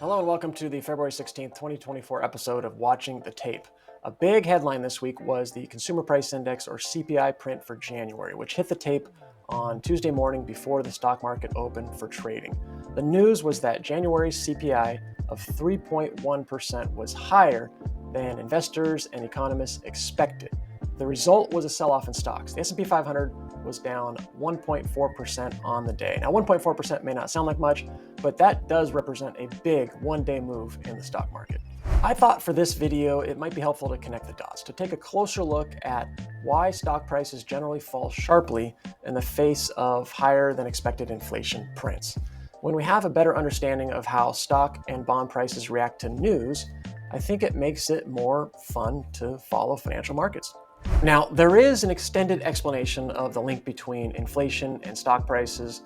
Hello and welcome to the February 16th, 2024 episode of Watching the Tape. A big headline this week was the Consumer Price Index, or CPI, print for January, which hit the tape on Tuesday morning before the stock market opened for trading. The news was that January's CPI of 3.1% was higher than investors and economists expected. The result was a sell-off in stocks. The S&P 500 was down 1.4% on the day. Now, 1.4% may not sound like much, but that does represent a big one-day move in the stock market. I thought for this video, it might be helpful to connect the dots, to take a closer look at why stock prices generally fall sharply in the face of higher than expected inflation prints. When we have a better understanding of how stock and bond prices react to news, I think it makes it more fun to follow financial markets. Now, there is an extended explanation of the link between inflation and stock prices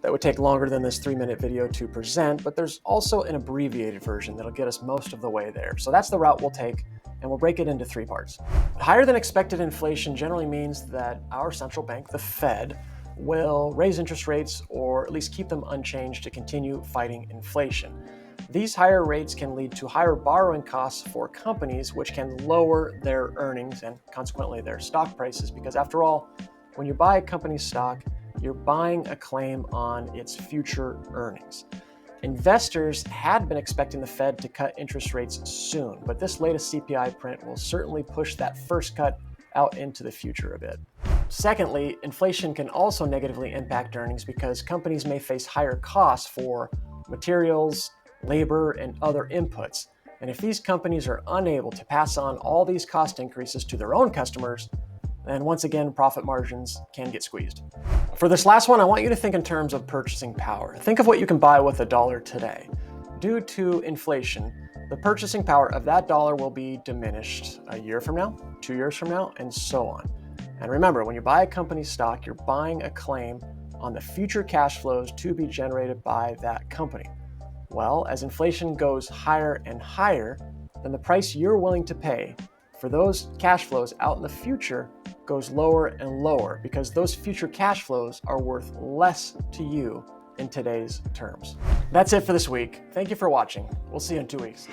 that would take longer than this 3-minute video to present, but there's also an abbreviated version that'll get us most of the way there. So that's the route we'll take, and we'll break it into 3 parts. Higher than expected inflation generally means that our central bank, the Fed, will raise interest rates or at least keep them unchanged to continue fighting inflation. These higher rates can lead to higher borrowing costs for companies, which can lower their earnings and consequently their stock prices, because after all, when you buy a company's stock, you're buying a claim on its future earnings. Investors had been expecting the Fed to cut interest rates soon, but this latest CPI print will certainly push that first cut out into the future a bit. Secondly, inflation can also negatively impact earnings because companies may face higher costs for materials, labor, and other inputs. And if these companies are unable to pass on all these cost increases to their own customers, then once again, profit margins can get squeezed. For this last one, I want you to think in terms of purchasing power. Think of what you can buy with $1 today. Due to inflation, the purchasing power of that dollar will be diminished a year from now, 2 years from now, and so on. And remember, when you buy a company's stock, you're buying a claim on the future cash flows to be generated by that company. Well, as inflation goes higher and higher, then the price you're willing to pay for those cash flows out in the future goes lower and lower because those future cash flows are worth less to you in today's terms. That's it for this week. Thank you for watching. We'll see you in 2 weeks.